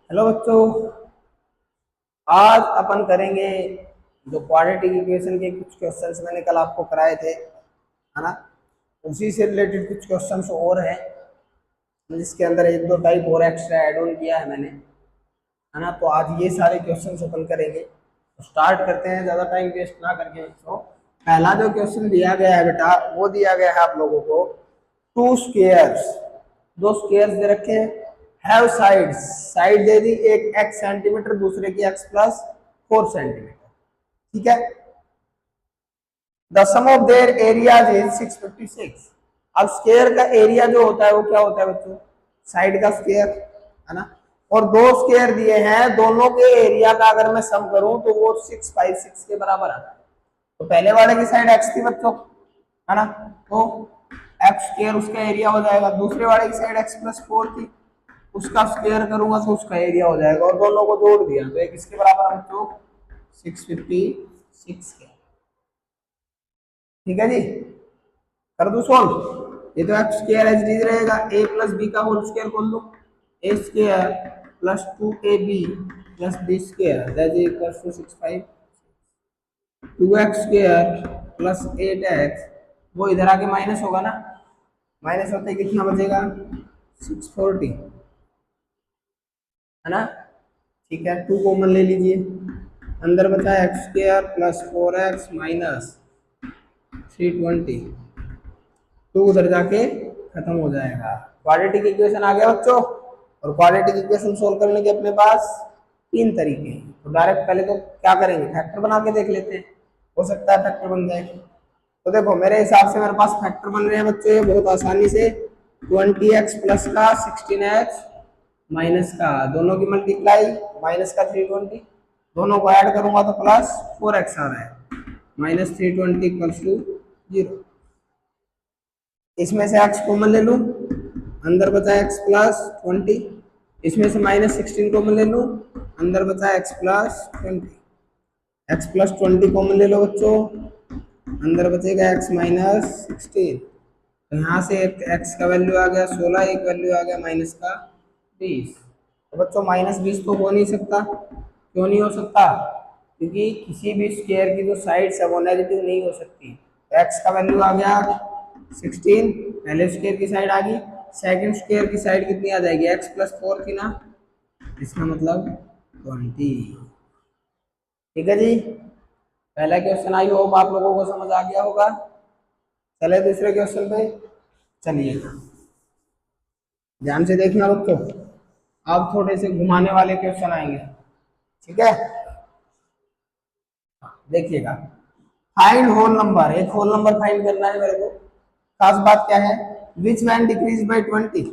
Hello बच्चों, आज अपन करेंगे जो क्वाड्रेटिक इक्वेशन के कुछ क्वेश्चंस मैंने कल आपको कराए थे, है ना। उसी से रिलेटेड कुछ क्वेश्चंस और हैं जिसके अंदर एक दो टाइप और एक्स्ट्रा ऐड ऑन किया है मैंने, है ना। तो आज ये सारे क्वेश्चंस अपन करेंगे। तो स्टार्ट करते हैं ज़्यादा टाइम वेस्ट ना करके बच्चों। पहला जो क्वेश्चन दिया गया है बेटा, वो दिया गया है आप लोगों को टू स्क्वेयर्स, दो स्क्वेयर्स दे रखे हैं, हैव साइड्स, साइड दे दी एक x सेंटीमीटर दूसरे की x प्लस 4 सेंटीमीटर, ठीक है। The sum of their areas is 656। अब स्क्वायर का एरिया जो होता है वो क्या होता है बच्चों, साइड का स्क्वायर, है ना। और दो स्क्वायर दिए हैं, दोनों के एरिया का अगर मैं सम करूं तो वो 656 के बराबर आता है। तो पहले वाले की साइड x थी बच्चों, है ना, तो एक्स स्क्वायर उसका एरिया हो जाएगा। दूसरे वाले की साइड x प्लस 4 थी, उसका स्क्वायर करूंगा तो उसका एरिया हो जाएगा, और दोनों को जोड़ दिया तो एक इसके बराबर है बच्चों 656 के, ठीक है जी। कर दू सॉल्व, ये तो एक्स स्क्वायर एज इट रहेगा, ए प्लस बी का होल स्क्वायर खोल दो, A square plus 2ab plus B square that is equal to 65, 2x square plus 8x, वो इधर आके माइनस होगा ना, माइनस होते कितना बचेगा 640, है ना। ठीक है, 2 कॉमन ले लीजिए, अंदर बचा x square plus 4x minus 320, 2 उधर जाके खत्म हो जाएगा। क्वाड्रेटिक इक्वेशन आ गया बच्चों। और क्वाड्रेटिक इक्वेशन सोल्व करने के अपने पास तीन तरीके हैं। तो डायरेक्ट पहले तो क्या करेंगे, फैक्टर बना के देख लेते हैं, हो सकता है फैक्टर बन जाए। तो देखो मेरे हिसाब से मेरे पास फैक्टर बन रहे हैं बच्चों ये बहुत आसानी से, 20x प्लस का 16x माइनस का, दोनों की मल्टीप्लाई माइनस का 320, दोनों को ऐड करूंगा तो प्लस 4x आ रहा है, माइनस 320 इक्वल्स टू 0। इसमें से x कॉमन ले लूं, अंदर बचा x प्लस 20, इसमें से माइनस 16 कॉमन ले लूं, अंदर बचा x plus 20, x plus 20 common ले लो बच्चों, अंदर बचेगा x माइनस 16। तो यहाँ से एक x का वैल्यू आ गया 16, एक वैल्यू आ गया माइनस का 20। तो बच्चों माइनस 20 तो हो नहीं सकता, क्यों नहीं हो सकता, क्योंकि किसी भी स्क्वायर की जो साइड्स है वो नेगेटिव नहीं हो सकती। तो x का वैल्यू आ गया 16, पहले स्क्वायर की साइड आ गई, सेकंड स्क्वायर की साइड कितनी आ जाएगी, x प्लस 4 थी ना, इसका मतलब 20, ठीक है जी। पहला क्वेश्चन आई होप आप लोगों को समझ आ गया होगा। चले दूसरे क्वेश्चन पे, चलिए ध्यान से देखना बच्चों, अब थोड़े से घुमाने वाले क्वेश्चन आएंगे, ठीक है। देखिएगा, फाइंड होल नंबर, एक होल नंबर फाइंड करना है मेरे को। खास बात क्या है, विच वैन डिक्रीज बाय 20,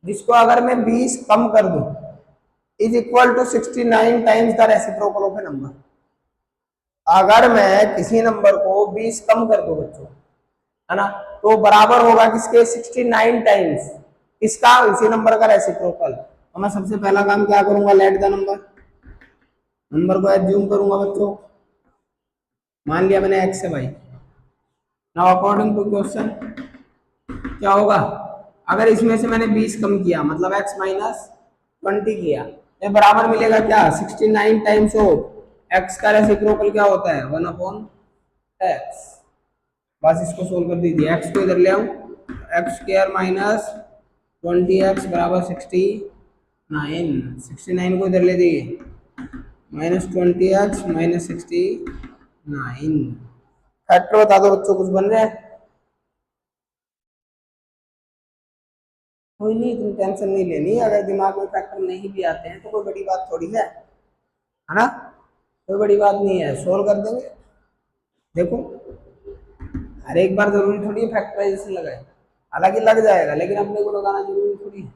जिसको अगर मैं 20 कम कर दूं, is equal to 69 times the reciprocal of a number. अगर मैं किसी नंबर को 20 कम कर दूं बच्चों, है ना, तो बराबर होगा किसके, 69 टाइम्स इसका, उसी नंबर का रेसिप्रोकल। तो मैं सबसे पहला काम क्या करूंगा, लेट द नंबर, नंबर को एज्यूम करूंगा बच्चों, मान लिया मैंने x है भाई। नाउ अकॉर्डिंग टू क्वेश्चन क्या होगा, अगर इसमें से मैंने 20 कम किया मतलब x माइनस 20 किया, ये बराबर मिलेगा क्या, 69 टाइम्स ऑफ x का रेसिप्रोकल क्या होता है 1/x। बस इसको सोल्व कर दीजिए, x को इधर ले आऊं, एक्स स्क्वायर माइनस 20x बराबर 69, 69 को इधर ले जाइए, माइनस 20x माइनस 69। फैक्टर बता दो बच्चों, कुछ बन रहा है, कोई नहीं, इतनी टेंशन नहीं लेनी, अगर दिमाग में फैक्टर नहीं भी आते हैं तो कोई बड़ी बात थोड़ी है ना, कोई बड़ी बात नहीं है, सोल्व कर देंगे। देखो हर एक बार जरूरी थोड़ी है फैक्टराइजेशन लगाए, हालांकि लग जाएगा लेकिन अपने को लगाना जरूरी थोड़ी है,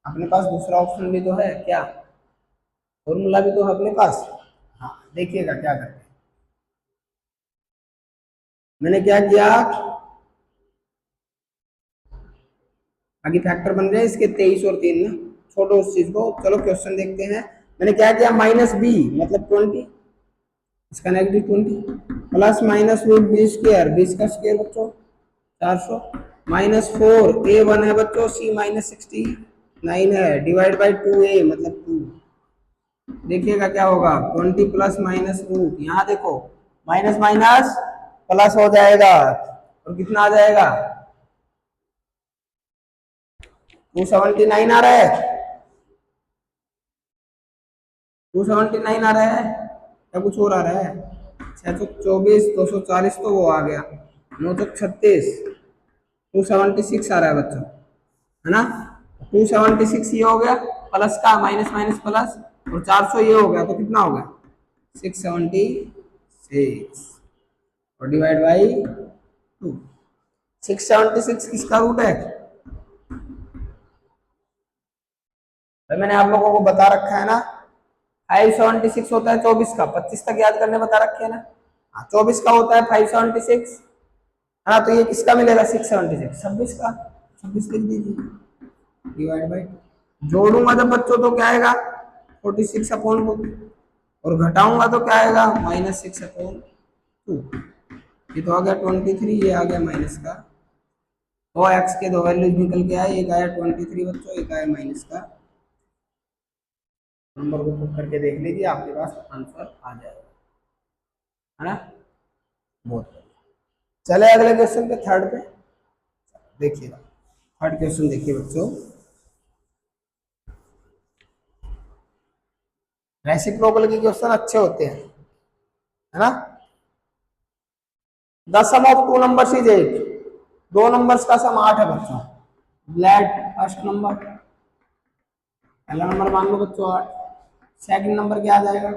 अपने पास दूसरा ऑप्शन भी तो है, क्या फॉर्मूला भी तो है अपने पास। हाँ देखिएगा क्या करते हैं, मैंने क्या किया, आगे फैक्टर बन रहे हैं इसके 23 और 3 ना, छोड़ो उस चीज को, चलो क्वेश्चन देखते हैं। मैंने क्या किया, माइनस बी मतलब 20, इसका negative 20 plus minus root b square, 20 का स्क्वायर बच्चों 400, माइनस 4 a1 है बच्चों, c माइनस 69 है, डिवाइड बाई 2a मतलब 2, देखिएगा क्या होगा, 20 प्लस माइनस रूट, यहाँ देखो माइनस माइनस प्लस हो जाएगा और कितना आ जाएगा, 279 आ रहा है, 279 आ रहा है या कुछ और आ रहा है, 624, 240 तो वो आ गया, 936, 276 आ रहा है बच्चों, है ना। 276 ये हो गया, प्लस का माइनस माइनस प्लस, और 400 ये हो गया, तो कितना हो गया 676, और डिवाइड बाई 2। 676 किसका रूट है, भाई मैंने आप लोगों को बता रखा है ना, 576 होता है 24 का, 25 तक याद करने बता रखे है ना। हाँ 24 का होता है 576, है ना। तो ये किसका मिलेगा 676, 26 का, 26 लिख दीजिए, डिवाइड बाई, जोड़ूंगा जब बच्चों तो क्या आएगा 46 अपॉन 2, और घटाऊंगा तो क्या आएगा -6 अपॉन 2। ये तो आ गया 23, ये आ गया माइनस का, तो एक्स के दो वैल्यूज निकल के आए, एक आया 23 बच्चों, एक आया माइनस का। नंबर को पुट करके देख लीजिए, आपके पास आंसर आ जाएगा, है ना। बहुत चले अगले क्वेश्चन पे, थर्ड पे देखिएगा। थर्ड क्वेश्चन देखिए बच्चों, रेसिप्रोकल के क्वेश्चन अच्छे होते हैं, है ना। The sum of two numbers is 8, दो नंबर्स का सम 8 है बच्चों। लेट फर्स्ट नंबर, पहला नंबर मान लो बच्चों 8, सेकंड नंबर क्या आ जाएगा,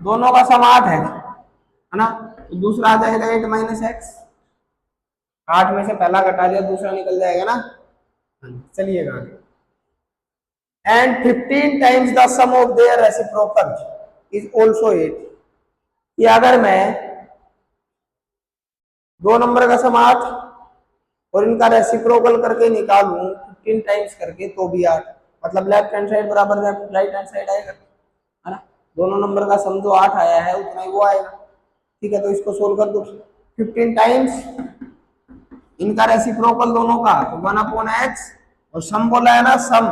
दोनों का सम 8 है ना। तो दूसरा आ जाएगा 8 माइनस एक्स, 8 में से पहला घटा दिया दूसरा निकल जाएगा ना। चलिएगा आगे, and 15 times the sum of their reciprocal is also 8, कि अगर मैं दो नंबर का सम 8 और इनका रेसिप्रोकल करके निकालूं 15 टाइम्स करके तो भी 8, मतलब लेफ्ट हैंड साइड बराबर राइट हैंड साइड आएगा, है ना। दोनों नंबर का सम जो 8 आया है उतना ही वो आएगा, ठीक है। तो इसको सोल्व कर दो, 15 टाइम्स इनका रेसिप्रोकल दोनों का, तो 1 अपॉन एक्स, और सम बोला है ना sum,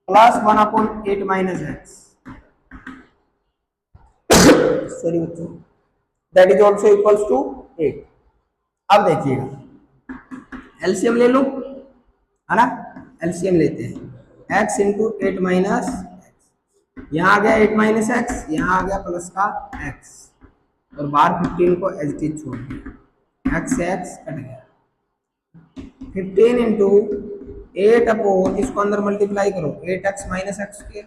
plus 1 upon 8 minus x, sorry बच्चों, that is also equals to 8। अब देखिएगा एलसीएम ले लो, है ना, एलसीएम लेते हैं, x इंटू 8 माइनस एक्स, यहाँ आ गया 8 माइनस एक्स, यहाँ आ गया प्लस का x, और बाहर 15 को एज इट इज छोड़ दिया, x से x कट गया, 15 इंटू 8 अपॉन, इसको अंदर मल्टीप्लाई करो, 8x माइनस एक्स के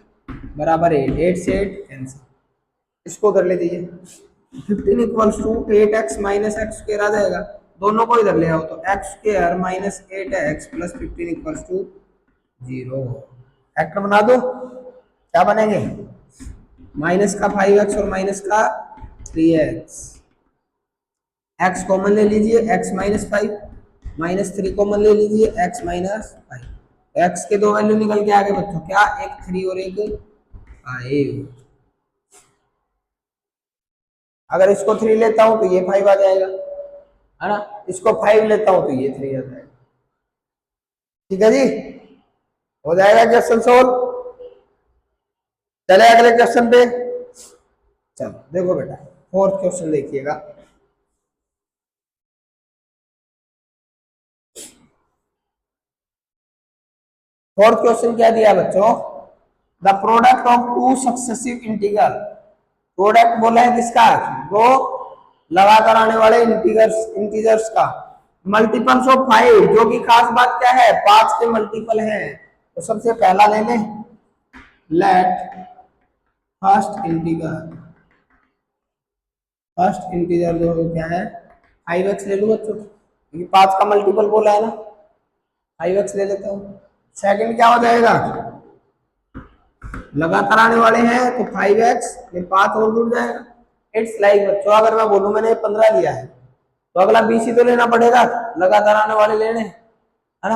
बराबर 8, 8 से 8 कैंसिल, इसको उधर ले दीजिए, 15 equals to 8x minus x square आ जाएगा, दोनों को इधर ले आओ तो x square minus 8x plus 15 equals to 0। Factor बना दो, क्या बनेंगे, माइनस का 5x और माइनस का 3x, x कॉमन ले लीजिए, x माइनस 5, माइनस 3 कॉमन ले लीजिए, x माइनस 5, x के दो वैल्यू निकल के आ गए बच्चों, क्या, एक 3 और एक 5। अगर इसको 3 लेता हूं तो ये 5 आ जाएगा, है ना, इसको 5 लेता हूं तो ये 3 आ जाएगा, ठीक है जी, हो जाएगा क्वेश्चन सोल्व। चले अगले क्वेश्चन पे, चलो देखो बेटा फोर्थ क्वेश्चन देखिएगा, फोर्थ क्वेश्चन क्या दिया बच्चों, the product of two successive integral, product बोला है किसका, दो लगातार आने वाले इंटीजर्स का, मल्टीपल्स ऑफ 5, जो कि खास बात क्या है 5 के मल्टीपल है। तो सबसे पहला ले लें, लेट फर्स्ट इंटीजर जो क्या है 5x ले लो बच्चों, क्योंकि 5 का मल्टीपल बोला है ना, 5x ले लेता हूँ। सेकंड क्या हो जाएगा, लगातार आने वाले हैं तो 5x, ये 5 और जुड़ जाएगा। इट्स लाइक बच्चों, अगर मैं बोलूं मैंने 15 लिया है तो अगला 20 ही तो लेना पड़ेगा, लगातार आने वाले लेने, है ना।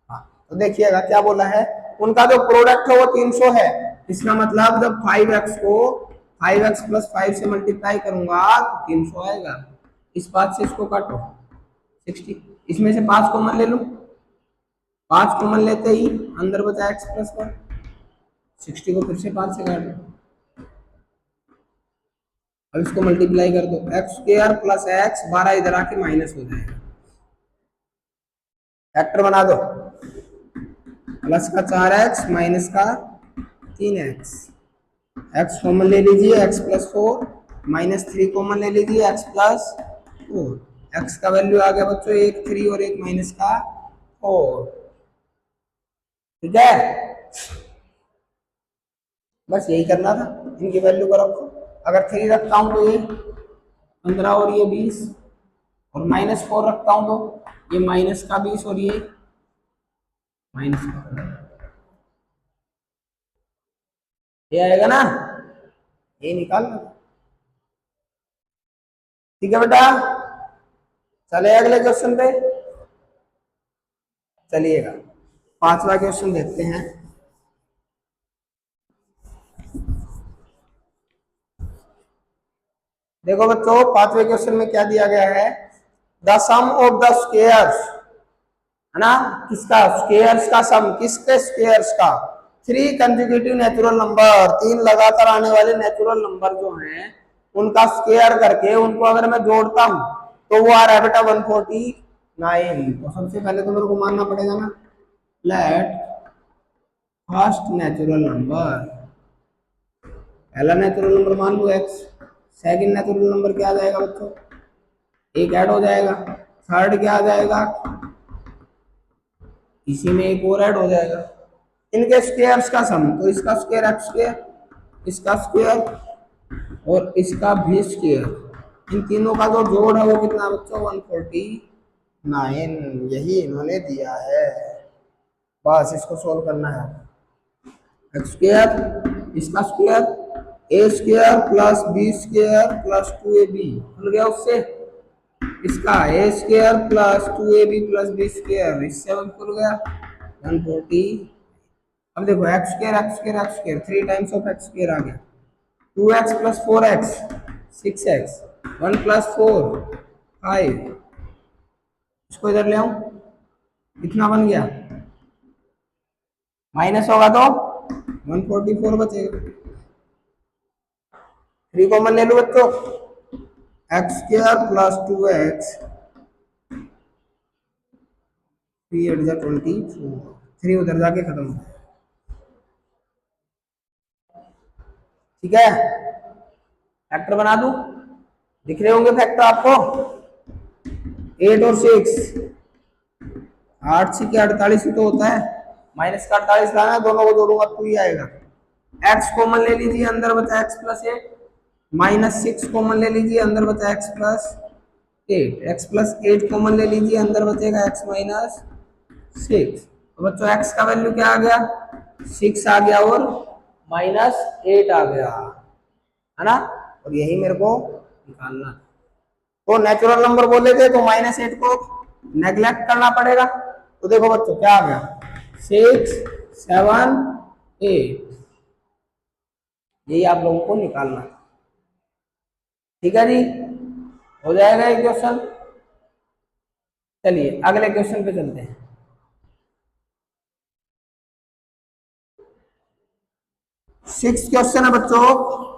हाँ तो देखिएगा क्या बोला है, उनका जो प्रोडक्ट है वो 300 है, इसका मतलब जब 5x को 5x प्लस 5 से मल्टीप्लाई करूंगा तो 300 आएगा, इस 5 से इसको काटो 60, इसमें से 5 कॉमन ले लो, 5 कॉमन लेते ही अंदर बचा x प्लस 1, 60 को फिर से 5 से काट दो, अब इसको मल्टीप्लाई कर दो, एक्स स्क्वायर प्लस एक्स, 12 इधर आके माइनस हो जाएगा, फैक्टर बना दो, प्लस का 4x माइनस का 3x, x कॉमन ले लीजिए, x प्लस 4, माइनस 3 कॉमन ले लीजिए, x प्लस 4, x का वैल्यू आ गया बच्चों 1 3 और 1 माइनस का 4, ठीक है, बस यही करना था, इनकी वैल्यू को रखो, अगर 3 रखता हूं तो ये 15 और ये 20, और माइनस 4 रखता हूं तो ये माइनस का 20 और ये माइनस का, ये आएगा ना, ये निकालना, ठीक है बेटा, चले अगले क्वेश्चन पे, चलिएगा 5वां क्वेश्चन देखते हैं। देखो बच्चों 5वें क्वेश्चन में क्या दिया गया है, the sum of the squares, है ना, किसका, स्क्वायर्स का सम, किसके स्क्वायर्स का, 3 कंसेक्यूटिव नेचुरल नंबर, 3 लगातार आने वाले नेचुरल नंबर जो हैं उनका स्क्वायर करके उनको अगर मैं जोड़ता हूं तो वो आ रहा है बेटा 149। तो सबसे पहले तो मेरे को मानना पड़ेगा ना, लेट फर्स्ट नेचुरल नंबर, पहला नेचुरल नंबर मान लो x, सेकंड नेचुरल नंबर क्या आ जाएगा बच्चों, एक ऐड हो जाएगा, थर्ड क्या आ जाएगा, इसी में एक और ऐड हो जाएगा, इनके स्क्वायर्स का सम, तो इसका स्क्वायर x स्क्वायर, इसका स्क्वायर और इसका भी स्क्वायर, इन तीनों का जो जोड़ है वो कितना बच्चों 149, यही इन्होंने दिया है, बस इसको सोल्व करना है, एक्स स्क्वायर, इसका square, A square plus B square plus 2ab, खुल गया उससे, इसका A square plus 2ab plus B square, इससे खुल गया 140। अब देखो x square x square x square, 3 times of x square आ गया, 2x plus 4x 6x, 1 plus 4 5, इसको इधर ले आऊं, कितना बन गया, माइनस होगा तो 144 बचेगा, 3 कॉमन ले लो बच्चों, एक्स स्क्वायर प्लस 2x 3 8 जा 24, 3 उधर जाके खत्म हो, ठीक है, फैक्टर बना दूं, दिख रहे होंगे फैक्टर आपको, 8 और 6, 8 6 48 ही तो होता है, माइनस का 48 लाना है, दोनों को जोड़ूंगा तो ही आएगा, x कॉमन ले लीजिए, अंदर बचा x प्लस 8, माइनस 6 कॉमन ले लीजिए, अंदर बचा x plus 8, x plus 8 common ले लीजिए, अंदर बचेगा x माइनस 6, तो बच्चों x का वैल्यू क्या आ गया, 6 आ गया और माइनस 8 आ गया, है ना, और यही मेरे को निकालना, तो नेचुरल नंबर बोले थे तो माइनस 8 को नेग्लेक्ट करना पड़ेगा, तो देखो बच्चों क्या आ गया 6 7 8, यही आप लोगों को निकालना, ठीक है जी, हो जाएगा ये क्वेश्चन। चलिए अगले क्वेश्चन पे चलते हैं। सिक्स क्वेश्चन है बच्चों,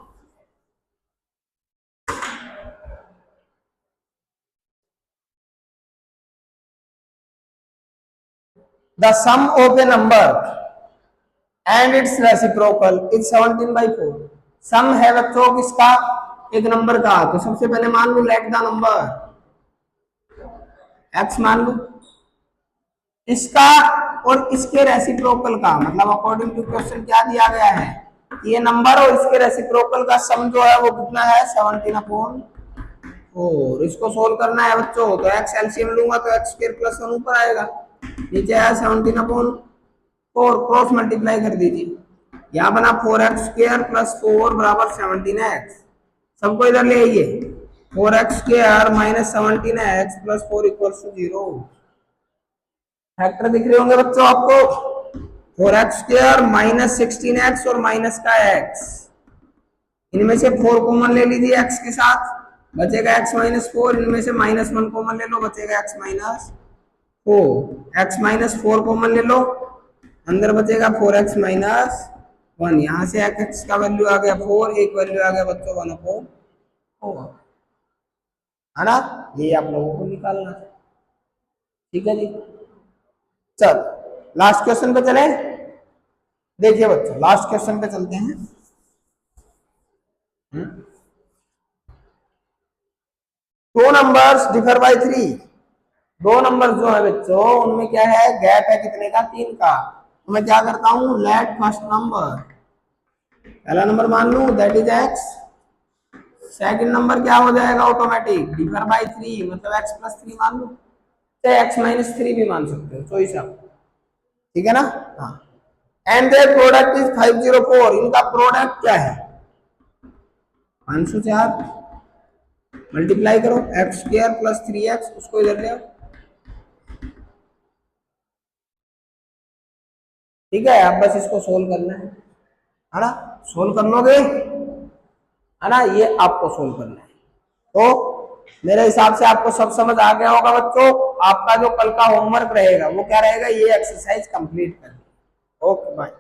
the sum of a number and its reciprocal is 17/4, sum है बच्चों किसका, एक नंबर का, तो सबसे पहले मान लो लेट द नंबर x मान लो, इसका और इसके रेसिप्रोकल का, मतलब अकॉर्डिंग टू क्वेश्चन क्या दिया गया है, ये नंबर और इसके रेसिप्रोकल का सम जो है वो कितना है 17/4, इसको सोल्व करना है बच्चों, तो x एलसीएम लूंगा तो x स्क्वायर प्लस 1 ऊपर आएगा, नीचे आया 17/4, क्रॉस मल्टीप्लाई कर दीजिए, यहाँ बना 4x स्क्वायर प्लस 4 बराबर 17x, सबको इधर ले आइए, 4x square minus 17x plus 4 equals to 0, factor दिख रहे होंगे बच्चों आपको, 4x स्क्वायर माइनस 16x और माइनस का x, इनमें से 4 कॉमन ले लीजिए x के साथ, बचेगा x माइनस 4, इनमें से माइनस 1 कॉमन ले लो, बचेगा x minus 4, x minus 4 common ले लो, अंदर बचेगा 4x माइनस 1, यहाँ से एक्स का वैल्यू आ गया 4, एक वैल्यू आ गया बच्चों 1/4, है ना। ये आप लोगों को निकालना है, ठीक है जी। चल लास्ट क्वेश्चन पे चले। देखिए बच्चों लास्ट क्वेश्चन पे चलते हैं। टू नंबर्स डिफर बाय 3, दो नंबर जो है बच्चों उनमें क्या है, गैप है कितने का, 3 का। तो मैं क्या करता हूं, लेट फर्स्ट नंबर, पहला नंबर मान लू that is x, second number क्या हो जाएगा ऑटोमेटिक डिफर बाय 3 मतलब x+3 मान लो, चाहे x-3 भी मान सकते हो, चॉइस आप, ठीक है ना। हाँ, एंड देयर प्रोडक्ट इज 504, इनका प्रोडक्ट क्या है 504, मल्टीप्लाई करो x² + 3x, उसको इधर ले आओ, ठीक है। अब बस इसको सोल्व करना है ना, सोल्व कर लोगे, है ना, ये आपको सोल्व करना है। तो मेरे हिसाब से आपको सब समझ आ गया होगा बच्चों। आपका जो कल का होमवर्क रहेगा वो क्या रहेगा, ये एक्सरसाइज कंप्लीट करनी। Okay bye.